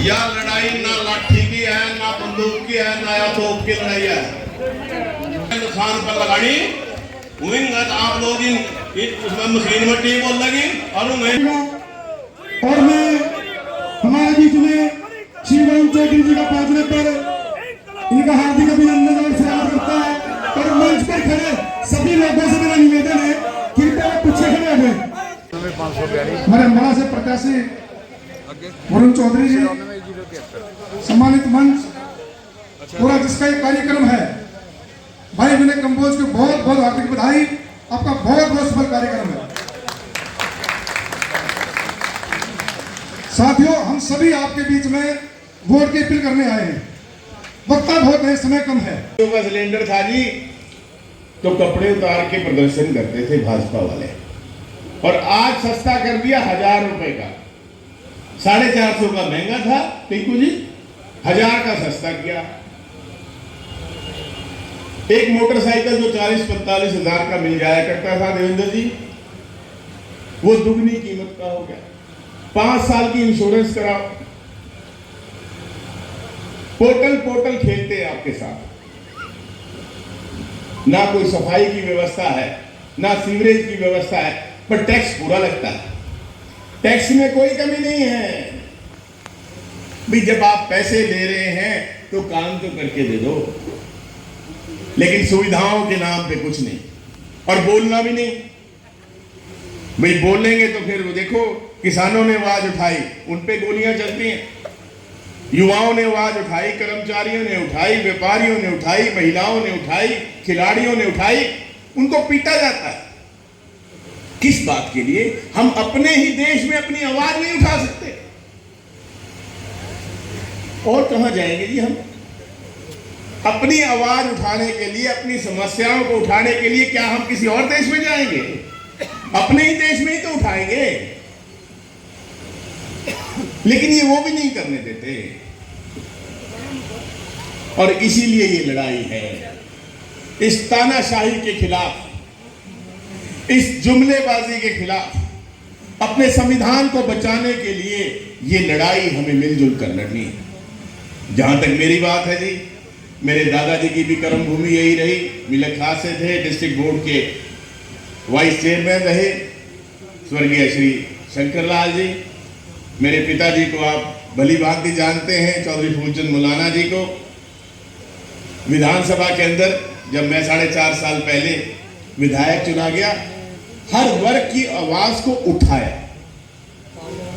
या लड़ाई ना लाठी की है, ना बंदूक की है, ना या तोप की लड़ाई है। खान पर लगानी आप लोग उसमें मशीन में टी बोल लगी और मैं हमारे बीच में श्री वरुण चौधरी जी का पहुंचने पर इनका हार्दिक अभिनंदन और स्वागत करता है। और मंच पर खड़े सभी लोगों से मेरा निवेदन है, कृपया पीछे खड़े हो गए। हमारे अम्बाला से प्रत्याशी वरुण चौधरी जी, सम्मानित मंच पूरा जिसका एक कार्यक्रम है, भाई विनय कंबोज को बहुत बहुत हार्दिक बधाई। आपका बहुत बहुत सफल कार्यक्रम है। साथियों, हम सभी आपके बीच में वोट की अपील करने आए हैं। वक्ता बहुत है, समय कम है। का सिलेंडर था जी, तो कपड़े उतार के प्रदर्शन करते थे भाजपा वाले, और आज सस्ता कर दिया 1000 रुपए का। 450 का महंगा था टिंकू जी, 1000 का सस्ता किया। एक मोटरसाइकिल जो 40-45 हजार का मिल जाया करता था देवेंद्र जी, वो दुगनी कीमत का हो गया। 5 साल की इंश्योरेंस कराओ। पोर्टल खेलते हैं आपके साथ। ना कोई सफाई की व्यवस्था है, ना सीवरेज की व्यवस्था है, पर टैक्स पूरा लगता है। टैक्स में कोई कमी नहीं है भी। जब आप पैसे दे रहे हैं तो काम तो करके दे दो, लेकिन सुविधाओं के नाम पे कुछ नहीं, और बोलना भी नहीं। भाई बोलेंगे तो फिर वो देखो, किसानों ने आवाज उठाई, उन पे गोलियां चलती हैं। युवाओं ने आवाज उठाई, कर्मचारियों ने उठाई, व्यापारियों ने उठाई, महिलाओं ने उठाई, खिलाड़ियों ने उठाई, उनको पीटा जाता है। किस बात के लिए? हम अपने ही देश में अपनी आवाज नहीं उठा सकते, और कहां जाएंगे जी हम? अपनी आवाज उठाने के लिए, अपनी समस्याओं को उठाने के लिए क्या हम किसी और देश में जाएंगे? अपने ही देश में ही तो उठाएंगे। लेकिन ये वो भी नहीं करने देते, और इसीलिए ये लड़ाई है इस तानाशाही के खिलाफ, इस जुमलेबाजी के खिलाफ। अपने संविधान को बचाने के लिए ये लड़ाई हमें मिलजुल कर लड़नी है। जहां तक मेरी बात है जी, मेरे दादाजी की भी कर्म भूमि यही रही। मिलक खास से थे, डिस्ट्रिक्ट बोर्ड के वाइस चेयरमैन रहे स्वर्गीय श्री शंकर लाल जी। मेरे पिताजी को आप भली भांति जानते हैं, चौधरी फूलचंद मौलाना जी को। विधानसभा के अंदर जब मैं 4.5 साल पहले विधायक चुना गया, हर वर्ग की आवाज को उठाया,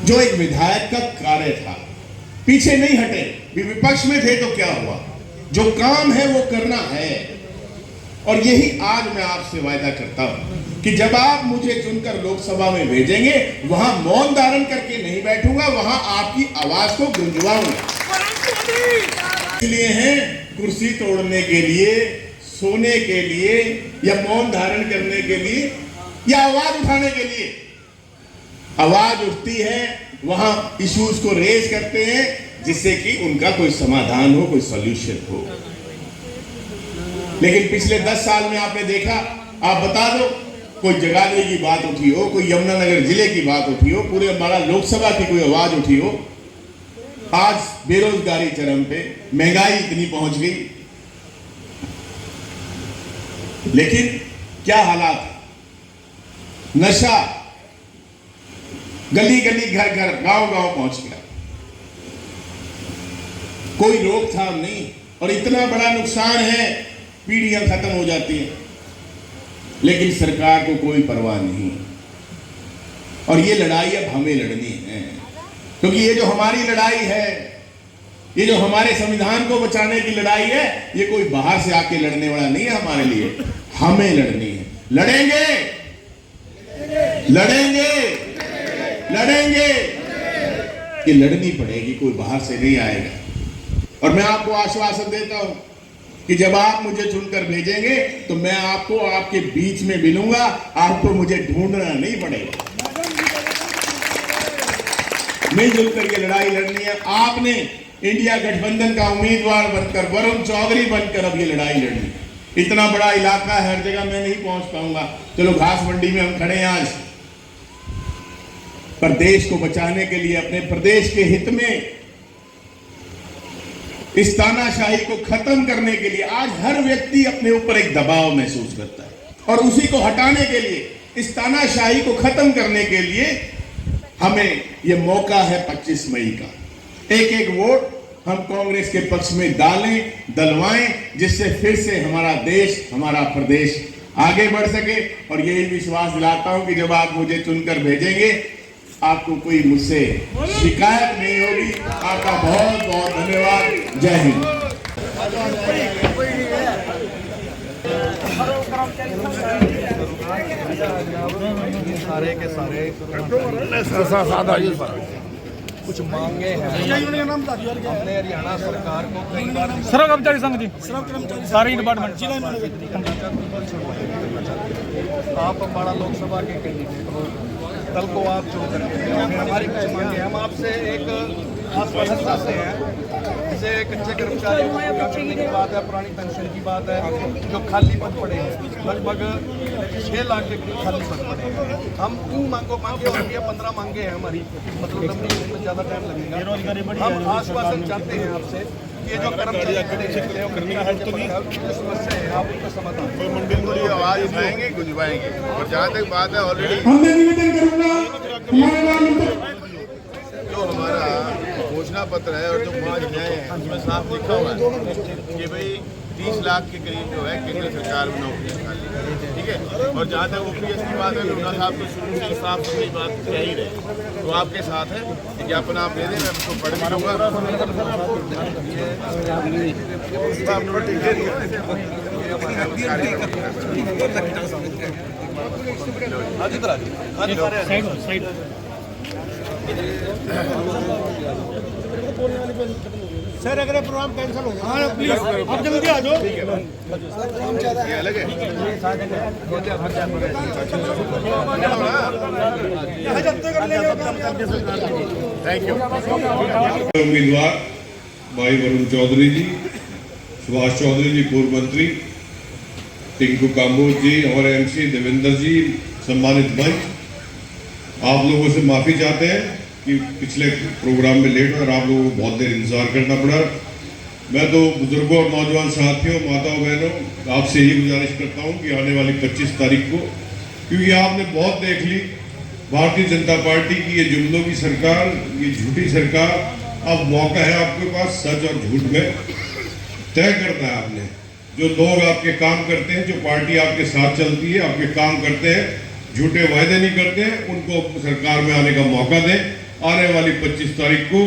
जो एक विधायक का कार्य था। पीछे नहीं हटे, विपक्ष में थे तो क्या हुआ, जो काम है वो करना है। और यही आज मैं आपसे वायदा करता हूं कि जब आप मुझे चुनकर लोकसभा में भेजेंगे, वहां मौन धारण करके नहीं बैठूंगा, वहां आपकी आवाज को गुंजवाऊंगा। इसलिए हैं कुर्सी तोड़ने के लिए, सोने के लिए, या मौन धारण करने के लिए, या आवाज उठाने के लिए। आवाज उठती है, वहां इश्यूज को रेज करते हैं, जिससे कि उनका कोई समाधान हो, कोई सॉल्यूशन हो। लेकिन पिछले 10 साल में आपने देखा, आप बता दो, कोई जगाधरी की बात उठी हो, कोई यमुनानगर जिले की बात उठी हो, पूरे अम्बाला लोकसभा की कोई आवाज उठी हो। आज बेरोजगारी चरम पे, महंगाई इतनी पहुंच गई, लेकिन क्या हालात, नशा गली गली, घर घर, गांव गांव पहुंच गया। कोई रोकथाम नहीं, और इतना बड़ा नुकसान है, पीढ़ियां खत्म हो जाती हैं, लेकिन सरकार को कोई परवाह नहीं। और ये लड़ाई अब हमें लड़नी है, क्योंकि ये जो हमारी लड़ाई है, ये जो हमारे संविधान को बचाने की लड़ाई है, ये कोई बाहर से आके लड़ने वाला नहीं है हमारे लिए, हमें लड़नी है। लड़ेंगे, लड़ेंगे, लड़ेंगे, ये लड़नी पड़ेगी, कोई बाहर से नहीं आएगा। और मैं आपको आश्वासन देता हूं कि जब आप मुझे चुनकर भेजेंगे, तो मैं आपको आपके बीच में मिलूंगा, आपको मुझे ढूंढना नहीं पड़ेगा। मिलजुल कर ये लड़ाई लड़नी है। आपने इंडिया गठबंधन का उम्मीदवार बनकर, वरुण चौधरी बनकर अब ये लड़ाई लड़नी। इतना बड़ा इलाका है, हर जगह मैं नहीं पहुंच पाऊंगा। चलो घास मंडी में हम खड़े हैं आज, प्रदेश को बचाने के लिए, अपने प्रदेश के हित में, इस तानाशाही को खत्म करने के लिए आज हर व्यक्ति अपने ऊपर एक दबाव महसूस करता है और उसी को हटाने के लिए, इस तानाशाही को खत्म करने के लिए हमें यह मौका है 25 मई का। एक एक वोट हम कांग्रेस के पक्ष में डालें, डलवाएं, जिससे फिर से हमारा देश, हमारा प्रदेश आगे बढ़ सके। और यही विश्वास दिलाता हूं कि जब आप मुझे चुनकर भेजेंगे, आपको कोई मुझसे शिकायत नहीं होगी। आपका बहुत बहुत धन्यवाद। जय हिंद। सारे के सारे कुछ मांगे हैं हमने हरियाणा सरकार को कई बार। सर्व कर्मचारी संघ जी, सारे डिपार्टमेंट। आप अम्बाड़ा लोकसभा के कैंडिडेट हो, दल को आप चुन करके हमारी कुछ मांगे, हम आपसे एक आश्वासन चाहते हैं। जैसे कच्चे कर्मचारियों को पूरा करने की बात है, पुरानी पेंशन की बात है, जो खाली पद पड़े हैं, लगभग 6 लाख के करीब खाली पद पड़े हैं। हम उन मांगों मांगे और 15 मांगे हैं हमारी, मतलब लंबी में ज़्यादा टाइम लगेगा। हम आश्वासन चाहते हैं आपसे कि ये जो कर्मचारी खड़े हैं, जो समस्या है, आप उनका समाधान मंदिर आवाज उठाएंगे, गुंजवाएंगे। और जहाँ तक बात है ऑलरेडी मैं निवेदन करूंगा हमारे वार्ड नंबर जो हमारा घोषणा पत्र है और जो 5 न्याय है, उसमें साफ लिखा हुआ है कि भाई 30 लाख के करीब जो है केंद्र सरकार में नौकरी निकाली, ठीक है। और जहाँ तक ओपीएस की बात है, लुना साहब तो शुरू से साफ सुथरी बात कह ही रहे, तो आपके साथ है। विज्ञापन आप दे दें, मैं उसको पढ़ भी लूँगा। सर अगर प्रोग्राम कैंसिल हो गया, हाँ प्लीज आप जल्दी आ जाओ। ये अलग है। Thank you. उम्मीदवार भाई वरुण चौधरी जी, सुभाष चौधरी जी पूर्व मंत्री, टिंकू काम्बोज जी, हमारे एमसी देवेंद्र जी, सम्मानित मंच, आप लोगों से माफ़ी चाहते हैं कि पिछले प्रोग्राम में लेट और आप लोगों को बहुत देर इंतजार करना पड़ा। मैं तो बुजुर्गों और नौजवान साथियों, माताओं बहनों, आपसे यही गुजारिश करता हूं कि आने वाली 25 तारीख को, क्योंकि आपने बहुत देख ली भारतीय जनता पार्टी की ये जुमलों की सरकार, ये झूठी सरकार, अब मौका है आपके पास सच और झूठ में तय करना है। आपने जो लोग आपके काम करते हैं, जो पार्टी आपके साथ चलती है, आपके काम करते हैं, झूठे वायदे नहीं करते हैं, उनको सरकार में आने का मौका दें। आने वाली 25 तारीख को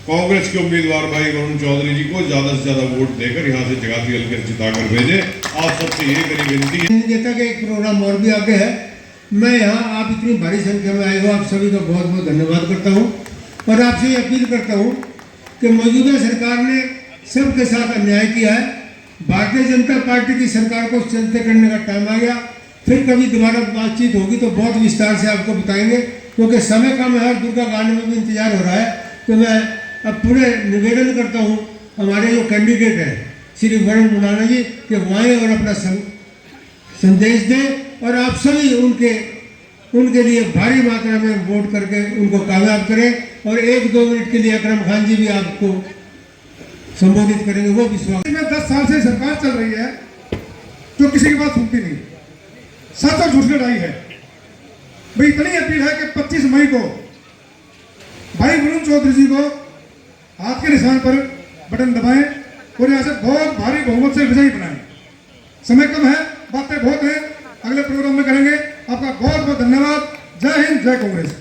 कांग्रेस के उम्मीदवार भाई वरुण चौधरी जी को ज्यादा से ज्यादा वोट देकर यहाँ से जगाती हल्के जिताकर भेजें। आप सबसे ये मेरी विनती है। देता कि एक प्रोग्राम और भी आगे है। मैं यहाँ आप इतनी भारी संख्या में आए हो, आप सभी का बहुत बहुत धन्यवाद करता हूँ और आपसे ये अपील करता हूँ कि मौजूदा सरकार ने सबके साथ अन्याय किया है। भारतीय जनता पार्टी की सरकार को चलते करने का टाइम आ गया। फिर कभी दोबारा बातचीत होगी तो बहुत विस्तार से आपको बताएंगे, क्योंकि समय कम है और दुर्गा गाने में भी इंतजार हो रहा है। तो मैं अब पूरे निवेदन करता हूँ हमारे जो कैंडिडेट हैं श्री वरुण मुलाना जी कि वो आए और अपना संदेश दें और आप सभी उनके लिए भारी मात्रा में वोट करके उनको कामयाब करें। और 1-2 मिनट के लिए अकरम खान जी भी आपको संबोधित करेंगे, वो विश्वास। 10 साल से सरकार चल रही है जो किसी की बात सुनती नहीं, सच और झूठ लड़ाई है। भाई इतनी अपील है कि 25 मई को भाई वरुण चौधरी जी को हाथ के निशान पर बटन दबाएं और यहाँ से बहुत भारी बहुमत से विजयी बनाएं। समय कम है, बातें बहुत हैं, अगले प्रोग्राम में करेंगे। आपका बहुत बहुत धन्यवाद। जय हिंद, जय कांग्रेस।